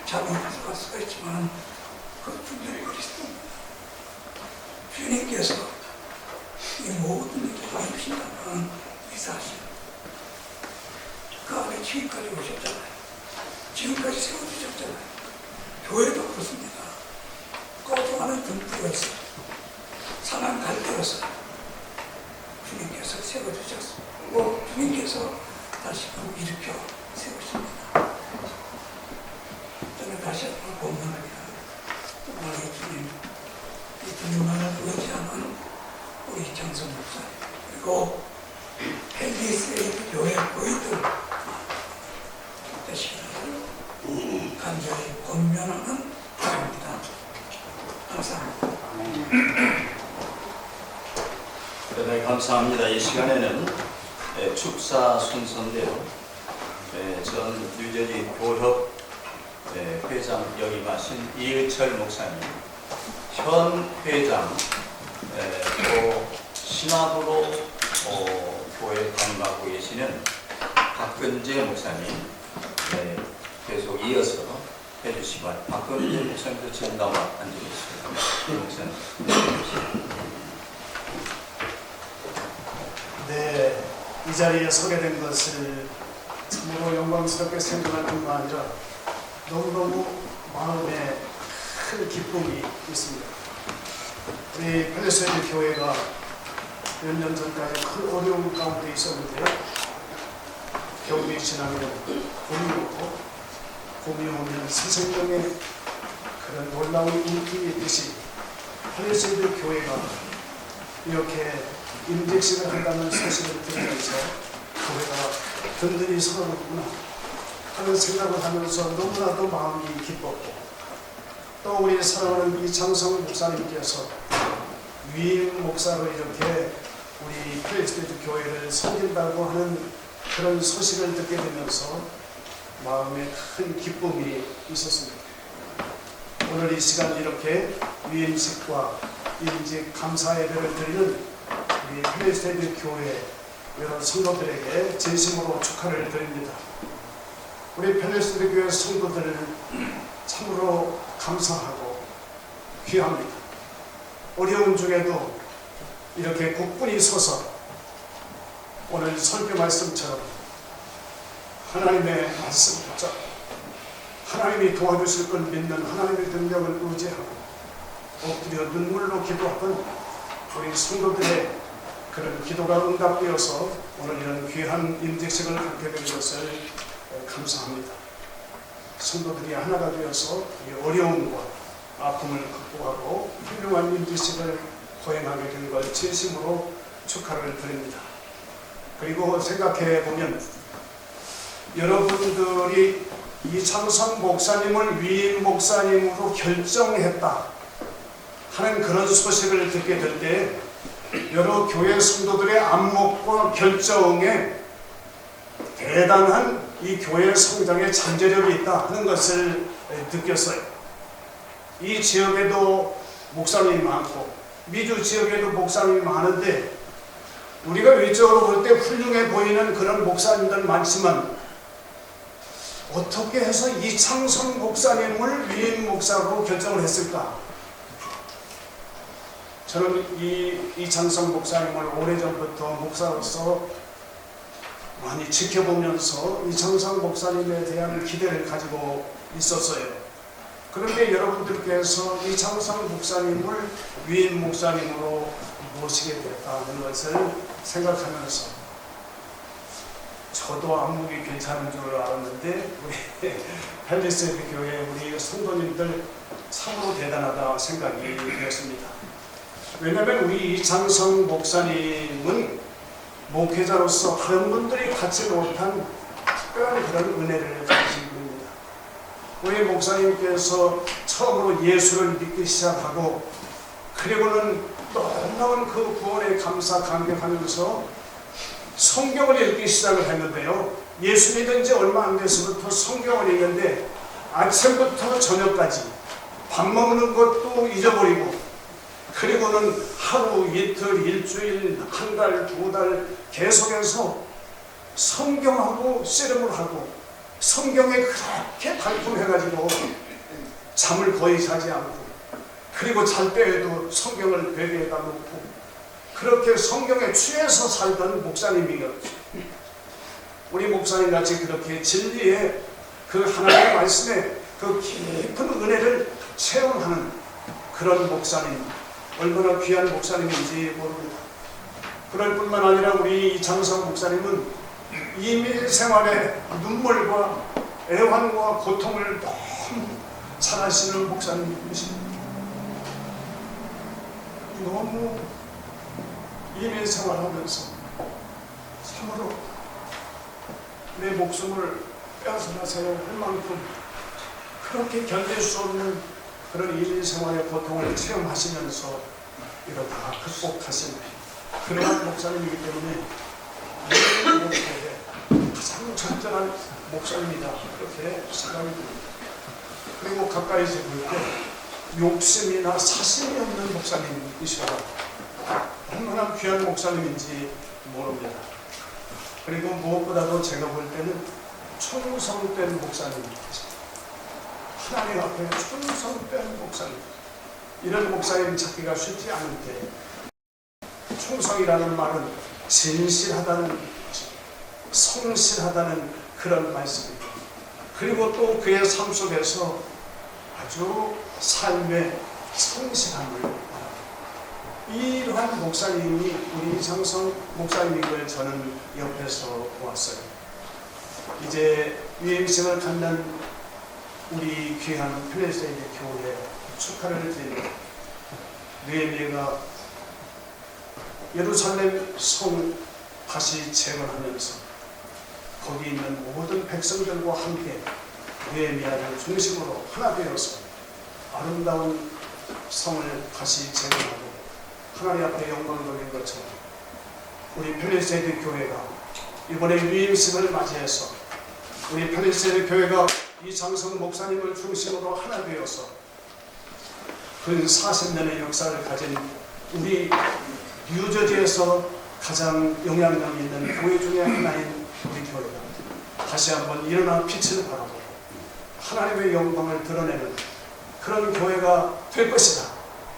자는 가져갈 수가 있지만 그 분명히 그리스도입니다. 주님께서 이 모든 일을 이루신다고 하는 이 사실, 그 안에 지금까지 오셨잖아요. 지금까지 세워주셨잖아요. 교회도 그렇습니다. 거부하는 등불이었어요. 사랑 갈대였어요. 주님께서 세워주셨고 주님께서 다시금 일으켜 세우십니다. 저는 다시 한번 고문합니다. 정말 이 주님만을 의지하는 우리 이창성 목사 그리고 펠리세이드 교회 교인들 되시기를 간절히 권면하는 바랍니다. 감사합니다. 네, 감사합니다. 이 시간에는 축사 순서인데요. 전 뉴저지 교협 회장 역임하신 이의철 목사님, 현 회장 또 신학으로 교회 담임하고 계시는 박근재 목사님 계속 이어서 해주시기 바랍니다. 박근재 목사님도 지금 나와 앉아계십니다. 목사님. 네, 이 자리에 서게 된 것을 참으로 영광스럽게 생각할 뿐만 아니라 너무너무 마음에 큰 기쁨이 있습니다. 우리 펠리세이드 교회가 몇 년 전까지 큰 어려움 가운데 있었는데 겨울이 지나면 봄이 오고 봄이 오면 새 생명의 그런 놀라운 인기이 있듯이 펠리세이드 교회가 이렇게 임직식을 한다는 사실을 들으면서 교회가 든든히 서는구나 하는 생각을 하면서 너무나도 마음이 기뻤고 또 우리 사랑하는 이창성 목사님께서 위임 목사로 이렇게 우리 필리스테드 교회를 섬긴다고 하는 그런 소식을 듣게 되면서 마음에 큰 기쁨이 있었습니다. 오늘 이 시간 이렇게 위임식과 임직 감사 예배를 드리는 우리 필리스테드 교회 여러 성도들에게 진심으로 축하를 드립니다. 우리 필리스테드 교회 성도들을 참으로 감사하고 귀합니다. 어려운 중에도 이렇게 굳건히 서서 오늘 설교 말씀처럼 하나님의 말씀 붙잡고 하나님이 도와주실 걸 믿는 하나님의 능력을 의지하고 엎드려 눈물로 기도하던 우리 성도들의 그런 기도가 응답되어서 오늘 이런 귀한 임직식을 갖게 된 것을 감사합니다. 성도들이 하나가 되어서 이 어려움과 아픔을 극복하고 훌륭한 임직식을 거행하게 된 걸 진심으로 축하를 드립니다. 그리고 생각해 보면 여러분들이 이창성 목사님을 위임 목사님으로 결정했다 하는 그런 소식을 듣게 될 때 여러 교회 성도들의 안목과 결정에 대단한 이 교회 성장의 잠재력이 있다 하는 것을 느꼈어요. 이 지역에도 목사님이 많고 미주 지역에도 목사님이 많은데 우리가 외적으로 볼 때 훌륭해 보이는 그런 목사님들 많지만 어떻게 해서 이창성 목사님을 위임 목사로 결정을 했을까? 저는 이창성 목사님을 오래전부터 목사로서 많이 지켜보면서 이창성 목사님에 대한 기대를 가지고 있었어요. 그런데 여러분들께서 이창성 목사님을 위임 목사님으로 모시게 됐다는 것을 생각하면서 저도 안목이 괜찮은 줄 알았는데 우리 팰리스드 교회 우리 성도님들 참으로 대단하다 생각이 되었습니다. 왜냐하면 우리 이창성 목사님은 목회자로서 다른 분들이 갖지 못한 특별한 그런 은혜를 가지고 있습니다. 우리 목사님께서 처음으로 예수를 믿기 시작하고 그리고는 놀라운 그 구원에 감사 감격하면서 성경을 읽기 시작을 했는데요. 예수 믿은 지 얼마 안 돼서부터 성경을 읽는데 아침부터 저녁까지 밥 먹는 것도 잊어버리고 그리고는 하루, 이틀, 일주일, 한 달, 두 달 계속해서 성경하고 씨름을 하고 성경에 그렇게 달콤해가지고 잠을 거의 자지 않고 그리고 잘 때에도 성경을 베개에다 놓고 그렇게 성경에 취해서 살던 목사님이었죠. 우리 목사님 같이 그렇게 진리의 그 하나님의 말씀에 그 깊은 은혜를 체험하는 그런 목사님 얼마나 귀한 목사님인지 모릅니다. 그럴 뿐만 아니라 우리 이창성 목사님은 이민 생활에 눈물과 애환과 고통을 너무 잘 아시는 목사님이십니다. 너무 이민 생활하면서 참으로 내 목숨을 빼앗아나세요 할 만큼 그렇게 견딜 수 없는 그런 이민 생활의 고통을 체험하시면서 이걸 다 극복하신 그러한 목사님이기 때문에 이 목회에 가장 적절한 목사님이다 그렇게 생각이 듭니다. 그리고 가까이서 볼 때 욕심이나 사심이 없는 목사님이시라 얼마나 귀한 목사님인지 모릅니다. 그리고 무엇보다도 제가 볼 때는 충성된 목사님입니다. 하나님 앞에 충성된 목사님. 이런 목사님 찾기가 쉽지 않은데 충성이라는 말은 진실하다는 성실하다는 그런 말씀입니다. 그리고 또 그의 삶 속에서 아주 삶의 성실함을 말합니다. 이러한 목사님이 우리 이창성 목사님인 걸 저는 옆에서 보았어요. 이제 위임식을 갖는 우리 귀한 필리스테드 교회 축하를 드립니다. 느헤미야가 예루살렘 성 다시 재건하면서 거기 있는 모든 백성들과 함께 느헤미야를 중심으로 하나 되어서 아름다운 성을 다시 재건하고 하나님 앞에 영광 돌린 것처럼 우리 펠리세이드 교회가 이번에 위임식을 맞이해서 우리 펠리세이드 교회가 이창성 목사님을 중심으로 하나 되어서 근 40년의 역사를 가진 우리 뉴저지에서 가장 영향력 있는 교회 중에 하나인 우리 교회가 다시 한번 일어나 빛을 바라보고 하나님의 영광을 드러내는 그런 교회가 될 것이다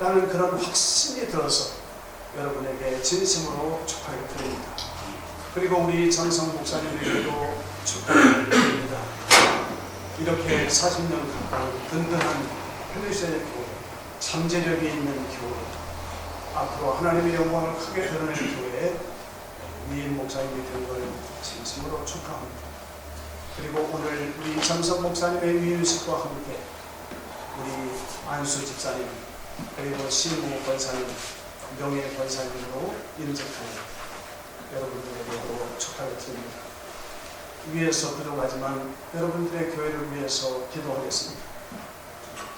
라는 그런 확신이 들어서 여러분에게 진심으로 축하를 드립니다. 그리고 우리 장성 목사님에게도 축하를 드립니다. 이렇게 40년 가까운 든든한 펠리세이드 교회, 잠재력이 있는 교회, 앞으로 하나님의 영광을 크게 드러내는 교회에 위임 목사님이 된 걸 진심으로 축하합니다. 그리고 오늘 우리 장성 목사님의 위임식과 함께 우리 안수 집사님 그리고 신무 권사님, 명예 권사님으로 임직하는 여러분들에게도 축하를 드립니다. 위에서 들어가지만 여러분들의 교회를 위해서 기도하겠습니다.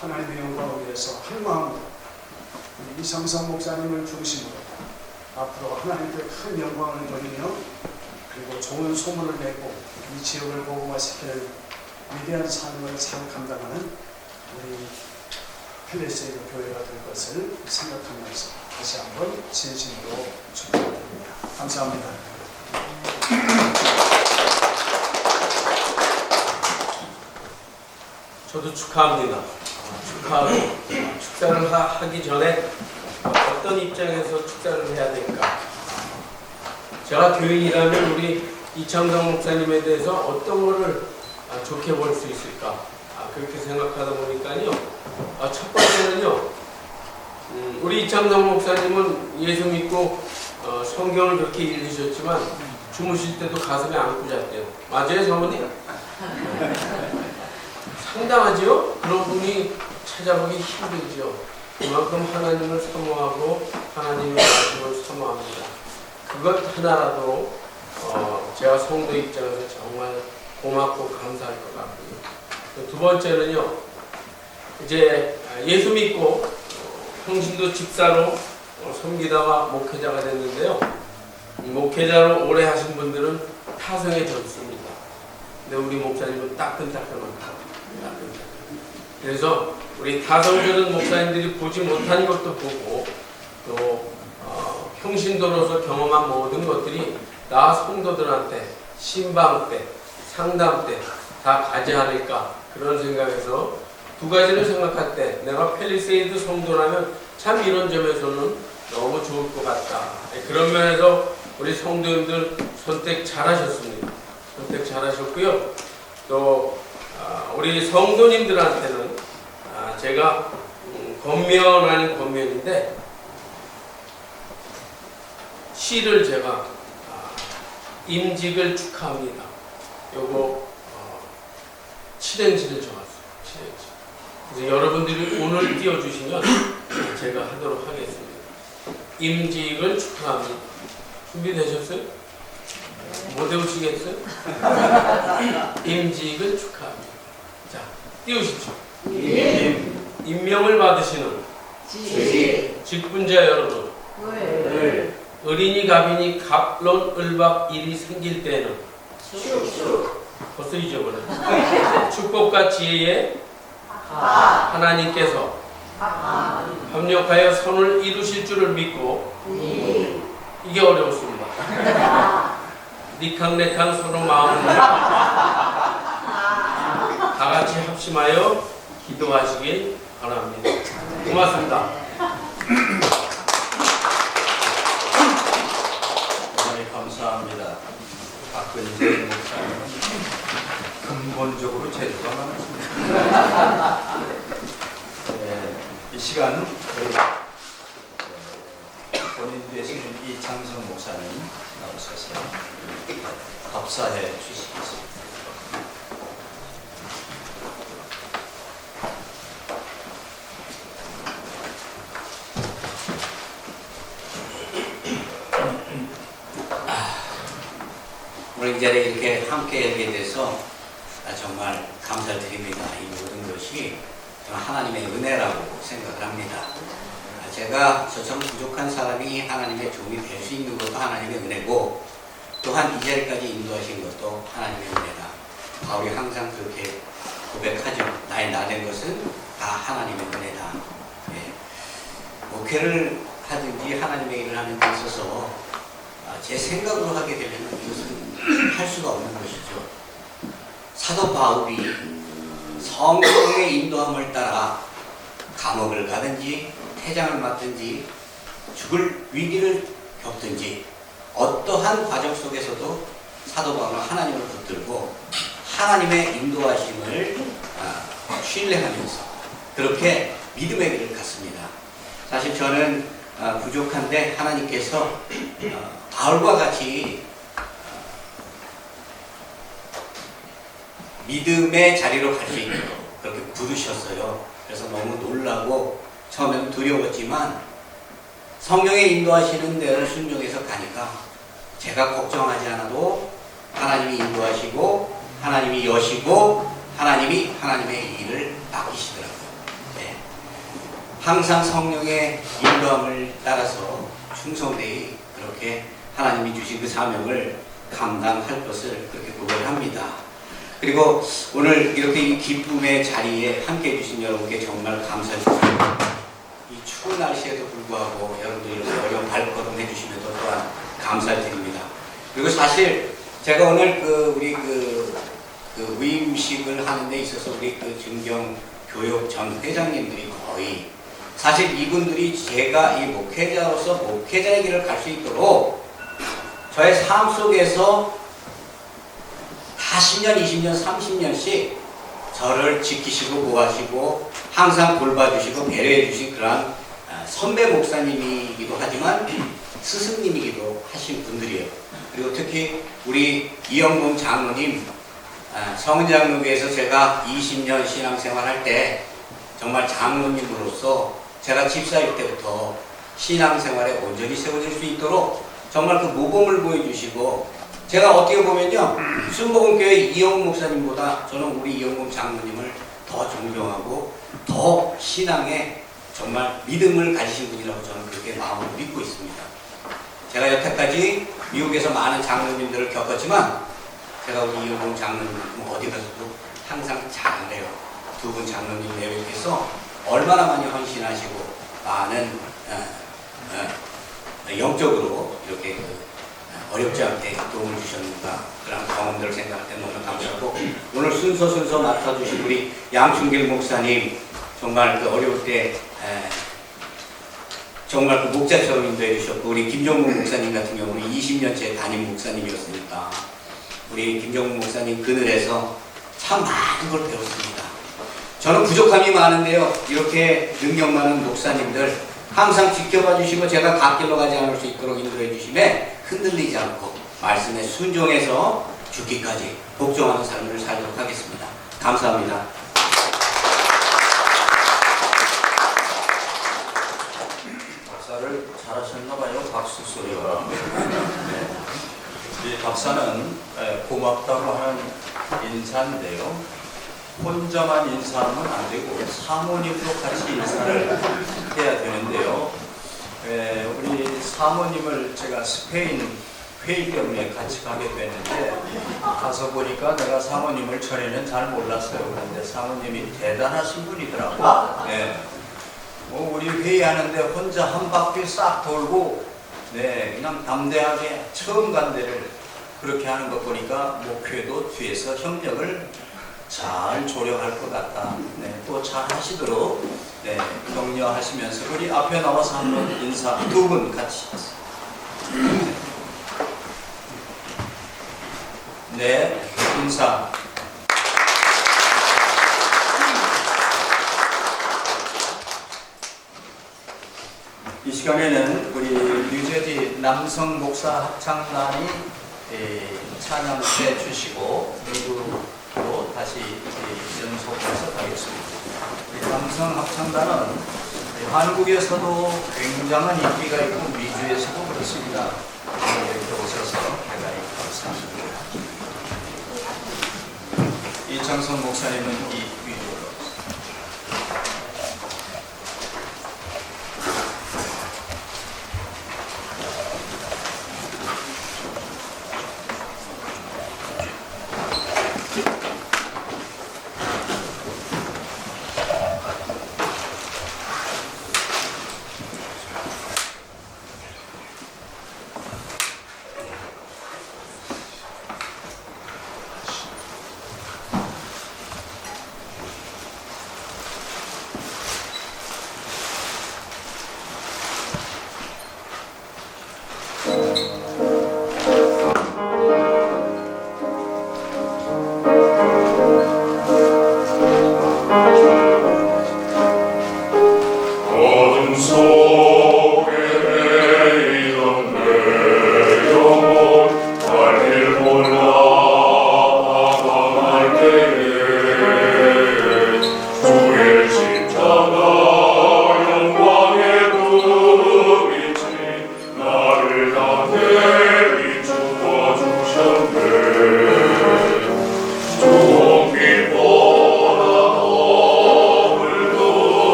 하나님의 영광을 위해서 한 마음으로 우리 이상성 목사님을 중심으로 앞으로 하나님께 큰 영광을 돌리며 그리고 좋은 소문을 내고 이 지역을 복음화시키는 위대한 사명을 잘 감당하는 우리 펠리세이드 교회가 될 것을 생각하면서 다시 한번 진심으로 축하드립니다. 감사합니다. 저도 축하합니다. 축하하고 축사를 하기 전에 어떤 입장에서 축사를 해야 될까? 제가 교인이라면 우리 이창성 목사님에 대해서 어떤 거를 좋게 볼 수 있을까? 그렇게 생각하다 보니까요. 첫 번째는요. 우리 이창성 목사님은 예수 믿고 성경을 그렇게 읽으셨지만 주무실 때도 가슴에 안고 잤대요. 맞아요, 사모님? 상당하죠? 그런 분이 찾아보기 힘들죠. 그만큼 하나님을 사모하고 하나님의 말씀을 사모합니다. 그것 하나라도 제가 성도 입장에서 정말 고맙고 감사할 것 같고요. 두 번째는요. 이제 예수 믿고 평신도 집사로 섬기다가 목회자가 됐는데요. 목회자로 오래 하신 분들은 타성에 졌습니다. 근데 우리 목사님은 따끈따끈합니다. 그래서 우리 타성적인 목사님들이 보지 못한 것도 보고 또 평신도로서 경험한 모든 것들이 나 성도들한테 신방 때, 상담 때 다 가지 않을까 그런 생각에서 두 가지를 생각할 때 내가 펠리세이드 성도라면 참 이런 점에서는 너무 좋을 것 같다. 그런 면에서 우리 성도님들 선택 잘하셨습니다. 선택 잘하셨고요. 또 우리 성도님들한테는 제가 권면 아닌 권면인데 시를 제가 임직을 축하합니다. 요거 7행시를 적었어요. 7행시. 그래서 여러분들이 오늘 띄워주시면 제가 하도록 하겠습니다. 임직을 축하합니다. 준비되셨어요? 못 외우시겠어요? 임직을 축하합니다. 자, 띄우십시오. 임명을 받으시는 직분자 여러분, 을인이 갑인이 갑론 을박 일이 생길 때는 벌써 잊어버렸네. 축복과 지혜에 하나님께서 협력하여 선을 이루실 줄을 믿고 이게 어려웠습니다. 니캉네캉 서로 마음을 다 같이 합심하여 기도하시길 바랍니다. 고맙습니다. 네, 감사합니다. 박근재 목사님은 근본적으로 재주가 많으십니다. 네, 이 시간은 본인 되시는 이창성 목사님 나오셔서 답사해 주시겠습니다. 오늘 이 자리에 이렇게 함께 하게 돼서 정말 감사드립니다. 이 모든 것이 저는 하나님의 은혜라고 생각을 합니다. 제가 저처럼 부족한 사람이 하나님의 종이 될 수 있는 것도 하나님의 은혜고, 또한 이 자리까지 인도하신 것도 하나님의 은혜다. 바울이 항상 그렇게 고백하죠. 나의 나된 것은 다 하나님의 은혜다. 예. 목회를 하든지 하나님의 일을 하는 데 있어서 제 생각으로 하게 되면 이것은 할 수가 없는 것이죠. 사도 바울이 성령의 인도함을 따라 감옥을 가든지 태장을 맡든지 죽을 위기를 겪든지 어떠한 과정 속에서도 사도 바울은 하나님을 붙들고 하나님의 인도하심을 신뢰하면서 그렇게 믿음의 길을 갔습니다. 사실 저는 부족한데 하나님께서 바울과 같이 믿음의 자리로 갈 수 있도록 그렇게 부르셨어요. 그래서 너무 놀라고 처음에는 두려웠지만 성령의 인도하시는 대로 순종해서 가니까 제가 걱정하지 않아도 하나님이 인도하시고 하나님이 여시고 하나님이 하나님의 일을 맡기시더라고요. 네. 항상 성령의 인도함을 따라서 충성되이 그렇게 하나님이 주신 그 사명을 감당할 것을 그렇게 고백합니다. 그리고 오늘 이렇게 이 기쁨의 자리에 함께 해주신 여러분께 정말 감사드립니다. 이 추운 날씨에도 불구하고 여러분들이 이렇게 어려운 발걸음 해주시면서 또한 감사드립니다. 그리고 사실 제가 오늘 우리 위임식을 하는 데 있어서 우리 증경 교육 전 회장님들이 거의 사실 이분들이 제가 이 목회자로서 목회자의 길을 갈 수 있도록 저의 삶 속에서 다 10년, 20년, 30년씩 저를 지키시고 보호하시고 항상 돌봐주시고 배려해주신 그러한 선배 목사님이기도 하지만 스승님이기도 하신 분들이에요. 그리고 특히 우리 이영봉 장로님, 성은장로교에서 제가 20년 신앙생활할 때 정말 장로님으로서 제가 집사일 때부터 신앙생활에 온전히 세워질 수 있도록 정말 그 모범을 보여주시고 제가 어떻게 보면요, 순복음교회 이영웅 목사님보다 저는 우리 이영웅 장로님을 더 존경하고 더 신앙에 정말 믿음을 가지신 분이라고 저는 그렇게 마음으로 믿고 있습니다. 제가 여태까지 미국에서 많은 장로님들을 겪었지만 제가 우리 이영웅 장로님 어디 가서도 항상 잘해요. 두 분 장로님 내외께서 얼마나 많이 헌신하시고 많은 영적으로 이렇게 어렵지 않게 도움을 주셨는가 그런 경험들을 생각할 때 너무 감사하고 오늘 순서 맡아주신 우리 양충길 목사님 정말 그 어려울 때 정말 그 목자처럼 인도해 주셨고 우리 김종국 목사님 같은 경우는 20년째 담임 목사님이었으니까 우리 김종국 목사님 그늘에서 참 많은 걸 배웠습니다. 저는 부족함이 많은데요, 이렇게 능력 많은 목사님들 항상 지켜봐 주시고 제가 갓길로 가지 않을 수 있도록 인도해 주심에 흔들리지 않고 말씀에 순종해서 죽기까지 복종하는 삶을 살도록 하겠습니다. 감사합니다. 박사를 잘하셨나봐요. 박수 소리가. 네. 이 박사는 고맙다고 하는 인사인데요. 혼자만 인사하면 안 되고 사모님도 같이 인사를 해야 되는데요. 우리 사모님을 제가 스페인 회의 때문에 같이 가게 됐는데 가서 보니까 내가 사모님을 전에는 잘 몰랐어요. 그런데 사모님이 대단하신 분이더라고요. 네. 우리 회의하는데 혼자 한 바퀴 싹 돌고 그냥 담대하게 처음 간 데를 그렇게 하는 거 보니까 목회도 뒤에서 협력을 잘 조력할 것 같다. 또 잘 하시도록 격려하시면서 우리 앞에 나와서 한번 인사 두 분 같이 하세요. 인사. 이 시간에는 우리 뉴저지 남성 목사 합창단이 찬양해 주시고 미국으로 다시 연속해서 가겠습니다. 우리 남성 합창단은 한국에서도 굉장한 인기가 있고 미주에서도 그렇습니다. 이렇게 오셔서 대단히 감사합니다. 이창선 목사님은 이